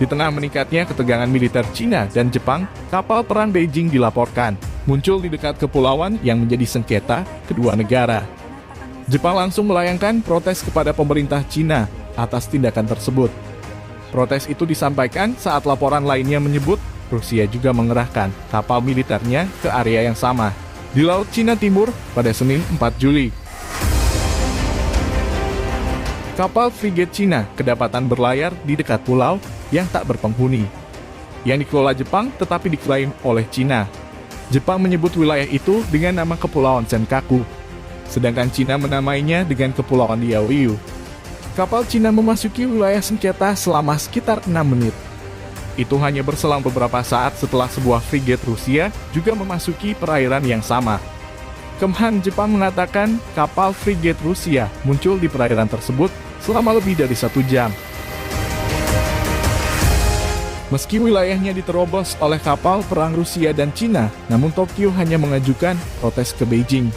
Di tengah meningkatnya ketegangan militer Cina dan Jepang, kapal perang Beijing dilaporkan muncul di dekat kepulauan yang menjadi sengketa kedua negara. Jepang langsung melayangkan protes kepada pemerintah Cina atas tindakan tersebut. Protes itu disampaikan saat laporan lainnya menyebut Rusia juga mengerahkan kapal militernya ke area yang sama di Laut Cina Timur pada Senin 4 Juli. Kapal frigate Cina kedapatan berlayar di dekat pulau yang tak berpenghuni, yang dikelola Jepang tetapi diklaim oleh Cina. Jepang menyebut wilayah itu dengan nama Kepulauan Senkaku, sedangkan Cina menamainya dengan Kepulauan Diaoyu. Kapal Cina memasuki wilayah sengketa selama sekitar 6 menit. Itu hanya berselang beberapa saat setelah sebuah frigate Rusia juga memasuki perairan yang sama. Kemhan Jepang mengatakan kapal frigate Rusia muncul di perairan tersebut selama lebih dari 1 jam. Meski wilayahnya diterobos oleh kapal perang Rusia dan Cina, namun Tokyo hanya mengajukan protes ke Beijing.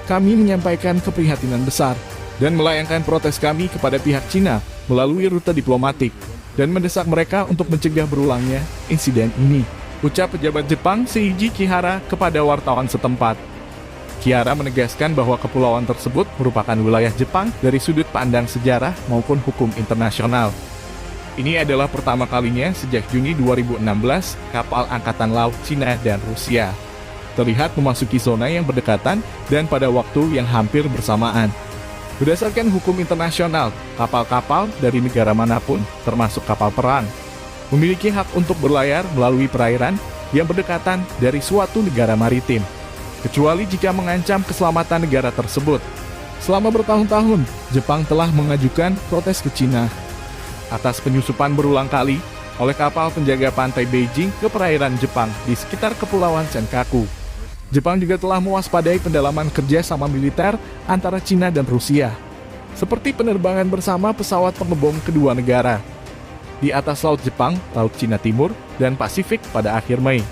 Kami menyampaikan keprihatinan besar dan melayangkan protes kami kepada pihak Cina melalui rute diplomatik dan mendesak mereka untuk mencegah berulangnya insiden ini, ucap pejabat Jepang Seiji Kihara kepada wartawan setempat. Kihara menegaskan bahwa kepulauan tersebut merupakan wilayah Jepang dari sudut pandang sejarah maupun hukum internasional. Ini adalah pertama kalinya sejak Juni 2016 kapal Angkatan Laut Cina dan Rusia terlihat memasuki zona yang berdekatan dan pada waktu yang hampir bersamaan. Berdasarkan hukum internasional, kapal-kapal dari negara manapun, termasuk kapal perang, memiliki hak untuk berlayar melalui perairan yang berdekatan dari suatu negara maritim, kecuali jika mengancam keselamatan negara tersebut. Selama bertahun-tahun, Jepang telah mengajukan protes ke Cina atas penyusupan berulang kali oleh kapal penjaga pantai Beijing ke perairan Jepang di sekitar Kepulauan Senkaku. Jepang juga telah mewaspadai pendalaman kerjasama militer antara Cina dan Rusia, seperti penerbangan bersama pesawat pengebom kedua negara di atas Laut Jepang, Laut Cina Timur, dan Pasifik pada akhir Mei.